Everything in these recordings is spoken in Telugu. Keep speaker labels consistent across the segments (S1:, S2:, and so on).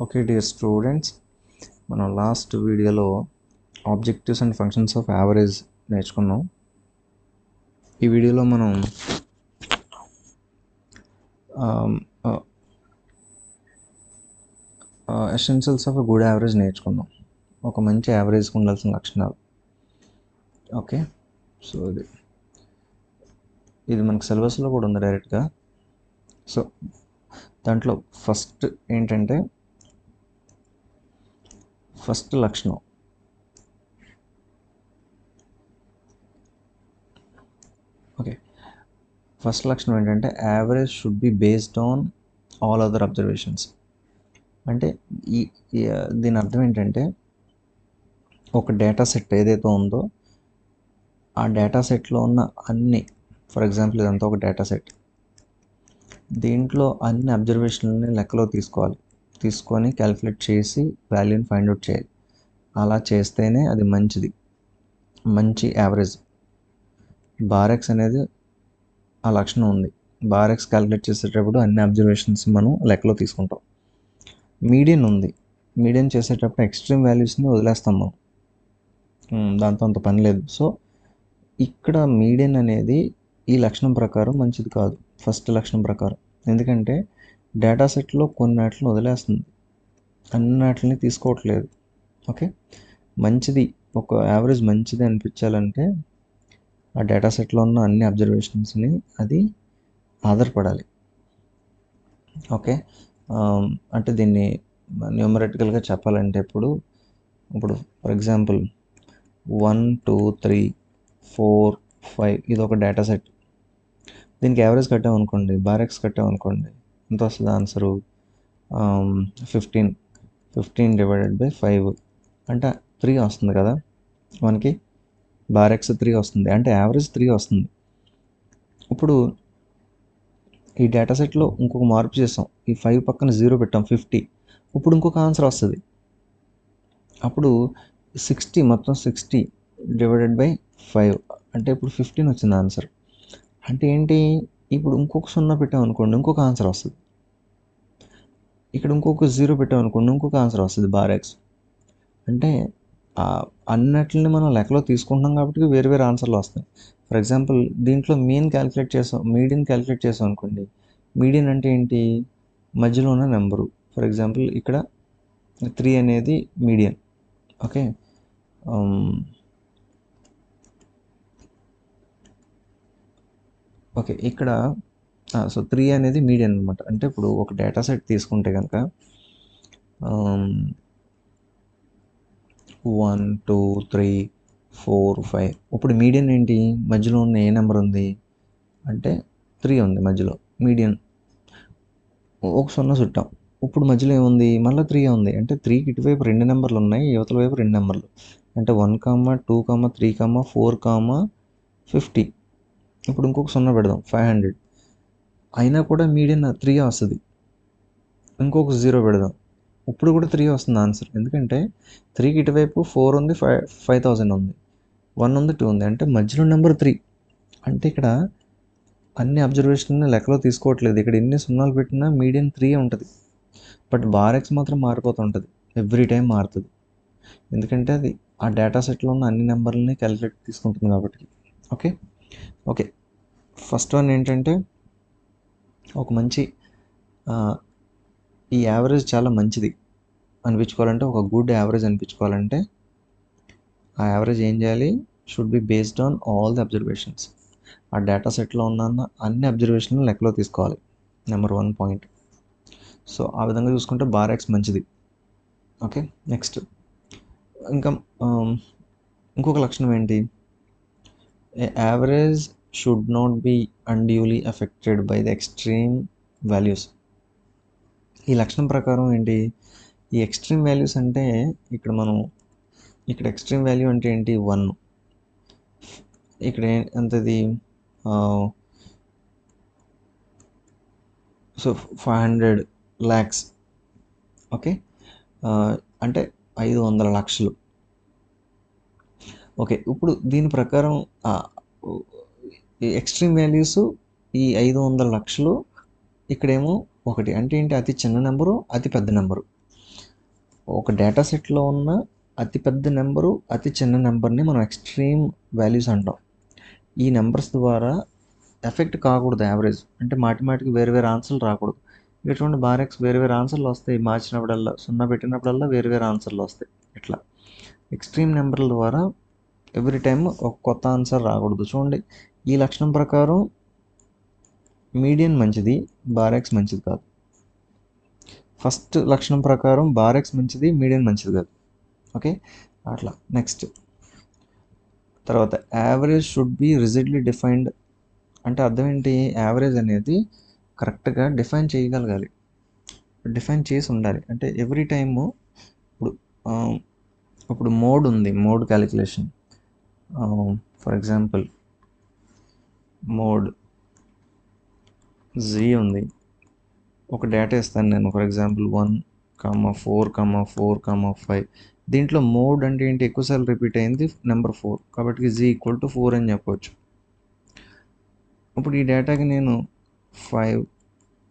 S1: ఓకే డియర్ స్టూడెంట్స్, మనం లాస్ట్ వీడియోలో objectives and functions of average నేర్చుకున్నాం. ఈ వీడియోలో మనం essentials of a good average నేర్చుకుందాం. ఒక మంచి యావరేజ్కి ఉండాల్సిన లక్షణాలు. ఓకే, సో ఇది మనకు సిలబస్లో కూడా ఉంది డైరెక్ట్గా. సో దాంట్లో ఫస్ట్ ఏంటంటే ఫస్ట్ లక్షణం ఓకే ఫస్ట్ లక్షణం ఏంటంటే average should be based on all other observations. అంటే దీని అర్థం ఏంటంటే ఒక డేటా సెట్ ఏదైతే ఉందో ఆ డేటా సెట్లో ఉన్న అన్ని, ఫర్ ఎగ్జాంపుల్ ఇదంతా ఒక డేటా సెట్, దీంట్లో అన్ని అబ్జర్వేషన్లని లెక్కలో తీసుకొని క్యాలిక్యులేట్ చేసి వాల్యూని ఫైండ్ అవుట్ చేయాలి. అలా చేస్తేనే అది మంచి యావరేజ్. బారెక్స్ అనేది ఆ లక్షణం ఉంది. బారెక్స్ క్యాలిక్యులేట్ చేసేటప్పుడు అన్ని అబ్జర్వేషన్స్ మనం లెక్కలో తీసుకుంటాం. మీడియన్ ఉంది. మీడియన్ చేసేటప్పుడు ఎక్స్ట్రీమ్ వాల్యూస్ని వదిలేస్తాం మనం, దాంతో అంత పని లేదు. సో ఇక్కడ మీడియన్ అనేది ఈ లక్షణం ప్రకారం మంచిది కాదు, ఫస్ట్ లక్షణం ప్రకారం. ఎందుకంటే డేటా సెట్లో కొన్నిటిని వదిలేస్తుంది, అన్నిటిని తీసుకోవట్లేదు. ఓకే, మంచిది, ఒక యావరేజ్ మంచిది అనిపించాలంటే ఆ డేటా సెట్లో ఉన్న అన్ని అబ్జర్వేషన్స్ని అది ఆధారపడాలి. ఓకే, అంటే దీన్ని న్యూమరిటికల్గా చెప్పాలంటే ఇప్పుడు ఫర్ ఎగ్జాంపుల్ 1 2 3 4 5 ఇది ఒక డేటా సెట్. దీనికి యావరేజ్ కట్టామనుకోండి, బారెక్స్ కట్టామనుకోండి, ఎంత వస్తుంది ఆన్సరు? 15 డివైడెడ్ బై 5 అంటే 3 వస్తుంది కదా. మనకి బారెక్స్ 3 వస్తుంది, అంటే యావరేజ్ 3 వస్తుంది. ఇప్పుడు ఈ డేటా సెట్లో ఇంకొక మార్పు చేసాం, ఈ 5 పక్కన 0 పెట్టాం, 50. ఇప్పుడు ఇంకొక ఆన్సర్ వస్తుంది. అప్పుడు 60 డివైడెడ్ బై 5 అంటే ఇప్పుడు 15 వచ్చింది ఆన్సర్. అంటే ఏంటి, ఇప్పుడు ఇంకొక 0 పెట్టామనుకోండి, ఇంకొక ఆన్సర్ వస్తుంది. ఇక్కడ ఇంకొక 0 పెట్టామనుకోండి, ఇంకొక ఆన్సర్ వస్తుంది బారెక్స్. అంటే అన్నిటిని మనం లెక్కలో తీసుకుంటున్నాం కాబట్టి వేరు వేరు ఆన్సర్లు వస్తాయి. ఫర్ ఎగ్జాంపుల్ దీంట్లో మీడియన్ క్యాలిక్యులేట్ చేసాం అనుకోండి. మీడియన్ అంటే ఏంటి, మధ్యలో ఉన్న నెంబరు. ఫర్ ఎగ్జాంపుల్ ఇక్కడ 3 అనేది మీడియన్. ఓకే, ఇక్కడ సో 3 అనేది మీడియన్ అనమాట. అంటే ఇప్పుడు ఒక డేటా సెట్ తీసుకుంటే కనుక 1 2 3 4 5. ఇప్పుడు మీడియన్ ఏంటి, మధ్యలో ఉన్న ఏ నెంబర్ ఉంది అంటే 3 ఉంది మధ్యలో మీడియన్. ఒక 0 చుట్టాం, ఇప్పుడు మధ్యలో ఏముంది, మళ్ళీ 3 ఉంది. అంటే 3కి ఇటువైపు 2 నెంబర్లు ఉన్నాయి, యువతల వైపు 2 నెంబర్లు. అంటే 1, 2, 3, 4, 50. ఇప్పుడు ఇంకొక 0 పెడదాం, 500. అయినా కూడా మీడియన్ 3 వస్తుంది. ఇంకొక 0 పెడదాం, ఇప్పుడు కూడా 3 వస్తుంది ఆన్సర్. ఎందుకంటే 3కి ఇటువైపు 4 ఉంది, 5000 ఉంది, 1 ఉంది, 2 ఉంది. అంటే మధ్యలో నెంబర్ 3. అంటే ఇక్కడ అన్ని అబ్జర్వేషన్ని లెక్కలో తీసుకోవట్లేదు. ఇక్కడ ఎన్ని 0 పెట్టినా మీడియన్ 3 ఉంటుంది. బట్ బారెక్స్ మాత్రం మారిపోతుంటుంది, ఎవ్రీ టైం మారుతుంది. ఎందుకంటే అది ఆ డేటా సెట్లో ఉన్న అన్ని నెంబర్లని క్యాలిక్యులేట్ తీసుకుంటుంది కాబట్టి. ఓకే, ఫస్ట్ వన్ ఏంటంటే ఒక మంచి ఈ యావరేజ్ చాలా మంచిది అనిపించుకోవాలంటే, ఒక గుడ్ యావరేజ్ అనిపించుకోవాలంటే ఆ యావరేజ్ ఏం చేయాలి, should be based on all the observations. ఆ డేటా సెట్లో ఉన్న అన్ని అబ్జర్వేషన్లు లెక్కలో తీసుకోవాలి, నెంబర్ 1 పాయింట్. సో ఆ విధంగా చూసుకుంటే బారెక్స్ మంచిది. ఓకే, నెక్స్ట్ ఇంకా ఇంకొక లక్షణం ఏంటి, average should not be unduly affected by the extreme values. ఈ లక్షణం ప్రకారం ఏంటి, ఈ ఎక్స్ట్రీమ్ వాల్యూస్ అంటే ఇక్కడ ఎక్స్ట్రీమ్ వాల్యూ అంటే ఏంటి, 1. ఇక్కడ ఎంతది, సో 500 lakhs. ఓకే, అంటే 500 లక్షలు. ఓకే, ఇప్పుడు దీని ప్రకారం ఎక్స్ట్రీమ్ వాల్యూస్ ఈ 500 లక్షలు, ఇక్కడేమో ఒకటి అంటే ఏంటి, అతి చిన్న నెంబరు అతి పెద్ద నెంబరు. ఒక డేటా సెట్లో ఉన్న అతి పెద్ద నెంబరు అతి చిన్న నెంబర్ని మనం ఎక్స్ట్రీమ్ వాల్యూస్ అంటాం. ఈ నెంబర్స్ ద్వారా ఎఫెక్ట్ కాకూడదు యావరేజ్, అంటే మాటికి వేరే వేరే ఆన్సర్లు రాకూడదు. ఇటువంటి బారెక్స్ వేరే వేరే ఆన్సర్లు వస్తాయి, మార్చినప్పుడల్లా 0 పెట్టినప్పుడల్లా వేరే వేరే ఆన్సర్లు వస్తాయి. ఇట్లా ఎక్స్ట్రీమ్ నెంబర్ల ద్వారా ఎవ్రీ టైమ్ ఒక కొత్త ఆన్సర్ రాకూడదు. చూడండి, ఈ లక్షణం ప్రకారం మీడియన్ మంచిది, బారెక్స్ మంచిది కాదు. ఫస్ట్ లక్షణం ప్రకారం బారెక్స్ మంచిది, మీడియన్ మంచిది కాదు. ఓకే, అట్లా. నెక్స్ట్ తర్వాత average should B rigidly defined. అంటే అర్థం ఏంటి, యావరేజ్ అనేది కరెక్ట్గా డిఫైన్ చేయగలగాలి, డిఫైన్ చేసి ఉండాలి. అంటే ఎవ్రీ టైము ఇప్పుడు మోడ్ ఉంది, mode calculation. For example mode జీ ఉంది. ఒక డేటా ఇస్తాను నేను, ఫర్ ఎగ్జాంపుల్ 1,4,4,5. దీంట్లో మోడ్ అంటే ఏంటి, ఎక్కువసార్లు రిపీట్ అయింది నెంబర్ 4, కాబట్టి జీ ఈక్వల్ టు 4 అని చెప్పవచ్చు. ఇప్పుడు ఈ డేటాకి నేను 5,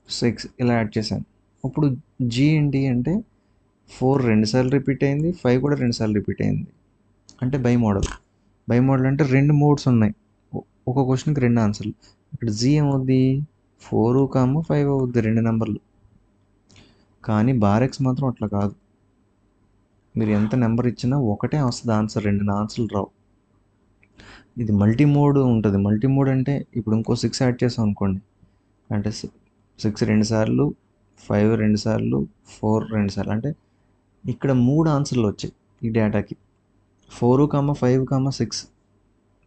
S1: 6 ఇలా యాడ్ చేశాను. ఇప్పుడు జీ ఏంటి అంటే 4 రెండుసార్లు రిపీట్ అయింది, 5 కూడా రెండుసార్లు రిపీట్ అయింది, అంటే బై మోడల్. బై మోడల్ అంటే 2 మోడ్స్ ఉన్నాయి, ఒక క్వశ్చన్కి 2 ఆన్సర్లు. ఇక్కడ జీ ఏమవుద్ది, 4, 5 అవుద్ది, 2 నెంబర్లు. కానీ బారెక్స్ మాత్రం అట్లా కాదు, మీరు ఎంత నెంబర్ ఇచ్చినా ఒకటే వస్తుంది ఆన్సర్, 2 ఆన్సర్లు రావు. ఇది మల్టీ మోడ్ ఉంటుంది. మల్టీ మోడ్ అంటే ఇప్పుడు ఇంకో 6 యాడ్ చేసాం అనుకోండి, అంటే 6 2 సార్లు, 5 2 సార్లు, 4 2 సార్లు, అంటే ఇక్కడ 3 ఆన్సర్లు వచ్చాయి ఈ డేటాకి. 4, 5, 6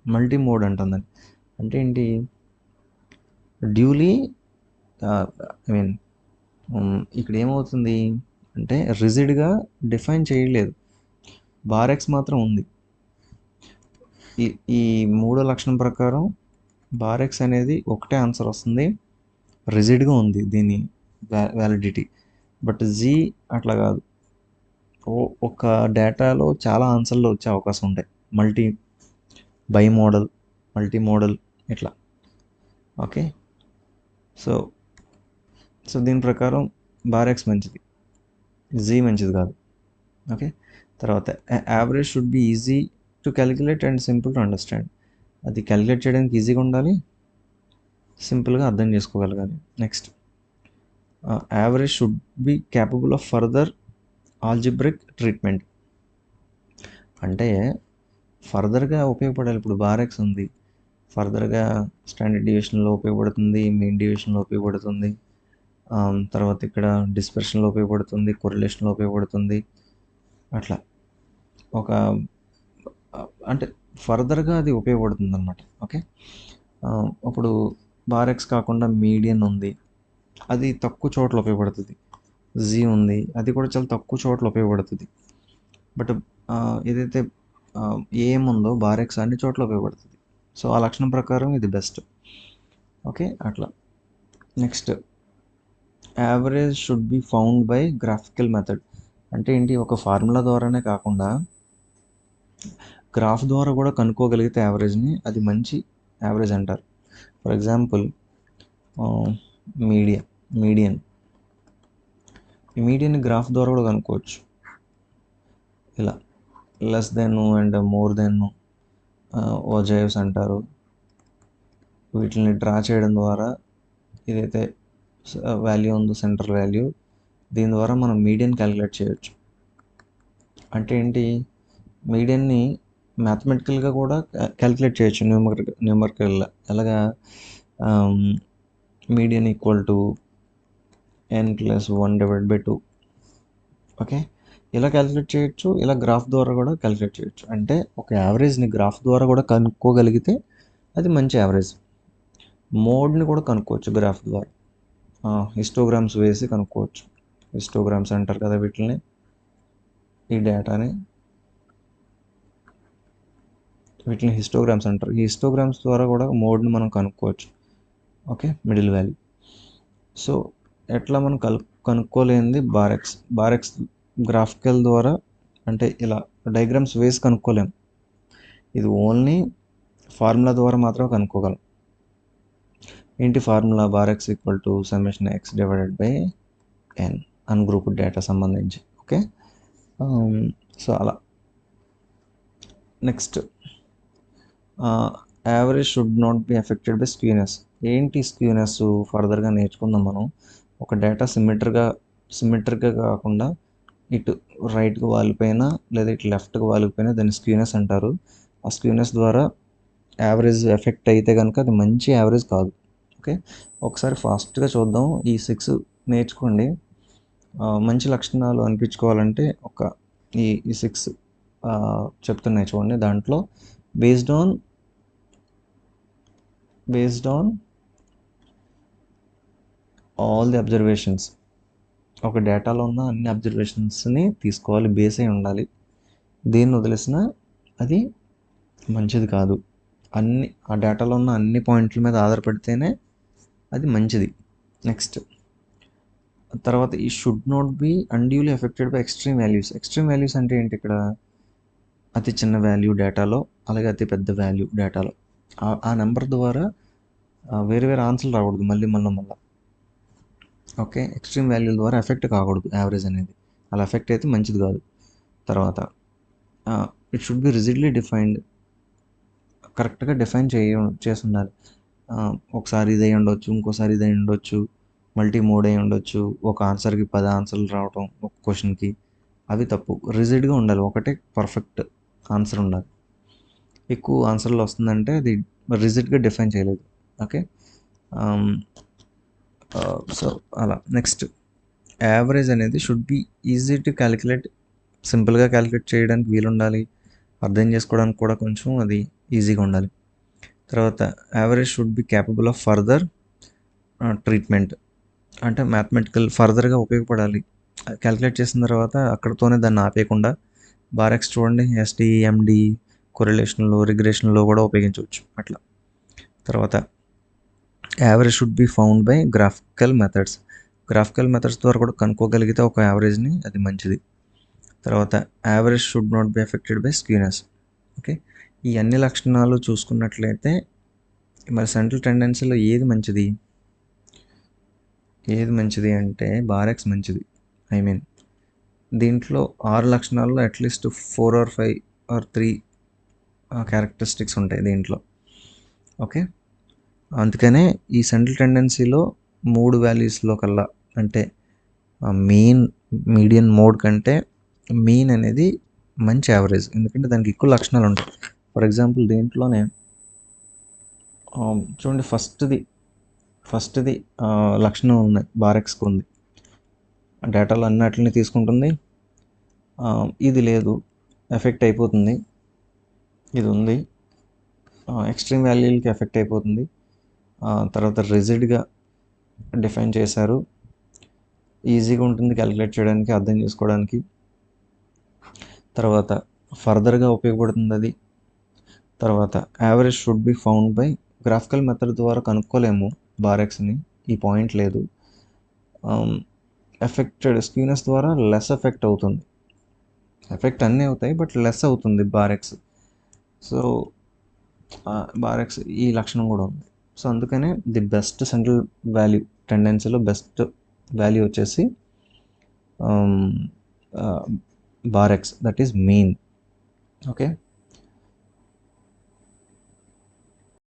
S1: మల్టీ మోడ్ అంటుందని. అంటే ఏంటి, డ్యూలీ ఐ మీన్ ఇక్కడ ఏమవుతుంది అంటే రిజిడ్గా డిఫైన్ చేయలేదు, బారెక్స్ మాత్రం ఉంది. ఈ మూడో లక్షణం ప్రకారం బారెక్స్ అనేది ఒకటే ఆన్సర్ వస్తుంది, రిజిడ్గా ఉంది దీని వ్యాలిడిటీ. బట్ జీ అట్లా కాదు, ఒక డేటాలో చాలా ఆన్సర్లు వచ్చే అవకాశం ఉంటాయి, బై మోడల్, మల్టీ మోడల్ ఇట్లా. ఓకే, సో దీని ప్రకారం బారెక్స్ మంచిది, జీ మంచిది కాదు. ఓకే, తర్వాత average should be easy to calculate and simple to understand. అది క్యాలిక్యులేట్ చేయడానికి ఈజీగా ఉండాలి, సింపుల్గా అర్థం చేసుకోగలగాలి. Next average should be capable of further algebraic treatment. అంటే ఫర్దర్గా ఉపయోగపడాలి. ఇప్పుడు బారెక్స్ ఉంది, ఫర్దర్గా స్టాండర్డ్ డివిజన్లో ఉపయోగపడుతుంది, మెయిన్ డివిజన్లో ఉపయోగపడుతుంది, తర్వాత ఇక్కడ డిస్పర్షన్లో ఉపయోగపడుతుంది, కొరిలేషన్లో ఉపయోగపడుతుంది. అట్లా ఒక అంటే ఫర్దర్గా అది ఉపయోగపడుతుంది అనమాట. ఓకే, ఇప్పుడు బారెక్స్ కాకుండా మీడియన్ ఉంది, అది తక్కువ చోట్ల ఉపయోగపడుతుంది. జీ ఉంది, అది కూడా చాలా తక్కువ చోట్ల ఉపయోగపడుతుంది. బట్ ఏదైతే ఏముందో బారెక్స్ అన్ని చోట్ల ఉపయోగపడుతుంది. సో ఆ లక్షణం ప్రకారం ఇది బెస్ట్. ఓకే, అట్లా. Next average should be found by graphical method. అంటే ఏంటి, ఒక ఫార్ములా ద్వారానే కాకుండా గ్రాఫ్ ద్వారా కూడా కనుక్కోగలిగితే యావరేజ్ని, అది మంచి యావరేజ్ అంటారు. ఫర్ ఎగ్జాంపుల్ మీడియన్, ఈ మీడియన్ గ్రాఫ్ ద్వారా కూడా కనుక్కోవచ్చు. ఇలా less than and more than ogives అంటారు. వీటిని డ్రా చేయడం ద్వారా ఏదైతే వాల్యూ ఉందో సెంటర్ వాల్యూ, దీని ద్వారా మనం మీడియన్ క్యాలిక్యులేట్ చేయొచ్చు. అంటే ఏంటి, మీడియన్ని మ్యాథమెటికల్గా కూడా క్యాలిక్యులేట్ చేయొచ్చు, న్యూమరికల్గా. ఎలాగా, median equal to n+1/2. Okay, ఇలా క్యాలిక్యులేట్ చేయొచ్చు, ఇలా గ్రాఫ్ ద్వారా కూడా క్యాలిక్యులేట్ చేయొచ్చు. అంటే ఒక యావరేజ్ని గ్రాఫ్ ద్వారా కూడా కనుక్కోగలిగితే అది మంచి యావరేజ్. మోడ్ని కూడా కనుక్కోవచ్చు గ్రాఫ్ ద్వారా, హిస్టోగ్రామ్స్ వేసి కనుక్కోవచ్చు. హిస్టోగ్రామ్స్ అంటారు కదా వీటిని, ఈ డేటాని వీటిని హిస్టోగ్రామ్స్ అంటారు. ఈ హిస్టోగ్రామ్స్ ద్వారా కూడా మోడ్ని మనం కనుక్కోవచ్చు. Okay, middle value. సో ఎట్లా మనం కనుక్కోలేనిది బారెక్స్ గ్రాఫికల్ ద్వారా, అంటే ఇలా డయాగ్రామ్స్ వేసి కనుక్కోలేం, ఇది ఓన్లీ ఫార్ములా ద్వారా మాత్రమే కనుక్కోగలం. ఏంటి formula bar x equal to summation x divided by n ungrouped data సంబంధించి. ఓకే, సో అలా. Next, average should not be affected by skewness. ఏంటి స్క్యూనెస్ ఫర్దర్గా నేర్చుకుందాం మనం. ఒక డేటా సిమెట్రిక్గా కాకుండా ఇటు రైట్కి వాలిపోయినా లేదా ఇటు లెఫ్ట్కి వాలిపోయినా దాన్ని స్క్యూనెస్ అంటారు. ఆ స్క్యూనెస్ ద్వారా యావరేజ్ ఎఫెక్ట్ అయితే కనుక అది మంచి యావరేజ్ కాదు. ఓకే, ఒకసారి ఫాస్ట్గా చూద్దాం. ఈ 6 నేర్చుకోండి. మంచి లక్షణాలు అనిపించుకోవాలంటే ఈ 6 చెప్తున్నాయి చూడండి. దాంట్లో based on all the observations, ఒక డేటాలో ఉన్న అన్ని అబ్జర్వేషన్స్ని తీసుకోవాలి, బేస్ అయి ఉండాలి. దేన్ని వదిలేసినా అది మంచిది కాదు. ఆ డేటాలో ఉన్న అన్ని పాయింట్ల మీద ఆధారపడితేనే అది మంచిది. నెక్స్ట్, తర్వాత ఈ should not be unduly affected by extreme values. Extreme values అంటే ఏంటి? ఇక్కడ అతి చిన్న వాల్యూ డేటాలో, అలాగే అతి పెద్ద వాల్యూ డేటాలో ఆ నెంబర్ ద్వారా వేరే వేరే ఆన్సర్లు రాకూడదు మళ్ళీ. ఓకే, ఎక్స్ట్రీమ్ వాల్యూ ద్వారా ఎఫెక్ట్ కాకూడదు యావరేజ్ అనేది. అలా ఎఫెక్ట్ అయితే మంచిది కాదు. తర్వాత it should be rigidly defined. కరెక్ట్గా డిఫైన్ చేసి ఉండాలి. ఒకసారి ఇది అయి ఉండొచ్చు, ఇంకోసారి ఇది అయి ఉండొచ్చు, మల్టీ మోడ్ అయి ఉండొచ్చు, ఒక ఆన్సర్కి 10 ఆన్సర్లు రావటం ఒక క్వశ్చన్కి, అవి తప్పు. రిజిడ్గా ఉండాలి, ఒకటే పర్ఫెక్ట్ ఆన్సర్ ఉండాలి. ఎక్కువ ఆన్సర్లు వస్తుందంటే అది రిజిడ్గా డిఫైన్ చేయలేదు. ఓకే, సో అలా. నెక్స్ట్, యావరేజ్ అనేది should be easy to calculate. సింపుల్గా క్యాలిక్యులేట్ చేయడానికి వీలు ఉండాలి, అర్థం చేసుకోవడానికి కూడా కొంచెం అది ఈజీగా ఉండాలి. తర్వాత average should be capable of further treatment. అంటే మ్యాథమెటికల్ ఫర్దర్గా ఉపయోగపడాలి. క్యాలిక్యులేట్ చేసిన తర్వాత అక్కడితోనే దాన్ని ఆపేయకుండా బార్ ఎక్స్ చూడండి, ఎస్టీ, ఎండి, కొరిలేషన్లో, రిగ్రెషన్లో కూడా ఉపయోగించవచ్చు అట్లా. తర్వాత average should be found by graphical methods. Graphical methods ద్వారా కూడా కనుక్కోగలిగితే ఒక యావరేజ్ని, అది మంచిది. తర్వాత average should not be affected by skewness. Okay, ఈ అన్ని లక్షణాలు చూసుకున్నట్లయితే మరి సెంట్రల్ టెండెన్సీలో ఏది మంచిది అంటే బార్ ఎక్స్ మంచిది. ఐ మీన్ దీంట్లో 6 లక్షణాల్లో అట్లీస్ట్ 4 or 5 or 3 క్యారెక్టరిస్టిక్స్ ఉంటాయి దీంట్లో. ఓకే, అందుకనే ఈ సెంట్రల్ టెండెన్సీలో 3 వాల్యూస్లో కల్లా, అంటే మీన్, మీడియన్, మోడ్ కంటే మీన్ అనేది మంచి యావరేజ్, ఎందుకంటే దానికి ఎక్కువ లక్షణాలు ఉంటాయి. ఫర్ ఎగ్జాంపుల్ దీంట్లోనే చూడండి, ఫస్ట్ది లక్షణం ఉన్నాయి బార్ ఎక్స్కి ఉంది. డేటాలో అన్నిటిని తీసుకుంటుంది, ఇది లేదు, ఎఫెక్ట్ అయిపోతుంది. ఇది ఉంది, ఎక్స్ట్రీమ్ వాల్యూలకి ఎఫెక్ట్ అయిపోతుంది. తర్వాత రిజిడ్గా డిఫైన్ చేశారు, ఈజీగా ఉంటుంది క్యాలిక్యులేట్ చేయడానికి, అర్థం చేసుకోవడానికి. తర్వాత ఫర్దర్గా ఉపయోగపడుతుంది అది. తర్వాత average should be found by graphical method ద్వారా కనుక్కోలేము బార్ ఎక్స్ని, ఈ పాయింట్ లేదు. ఎఫెక్టెడ్ స్క్యూనెస్ ద్వారా లెస్ ఎఫెక్ట్ అవుతుంది. ఎఫెక్ట్ అన్నీ అవుతాయి, బట్ లెస్ అవుతుంది bar x. So bar x ఈ లక్షణం కూడా ఉంది. సో అందుకనే ది బెస్ట్ సెంట్రల్ వాల్యూ టెండెన్సీలో బెస్ట్ వాల్యూ వచ్చేసి bar x, that is mean. Okay,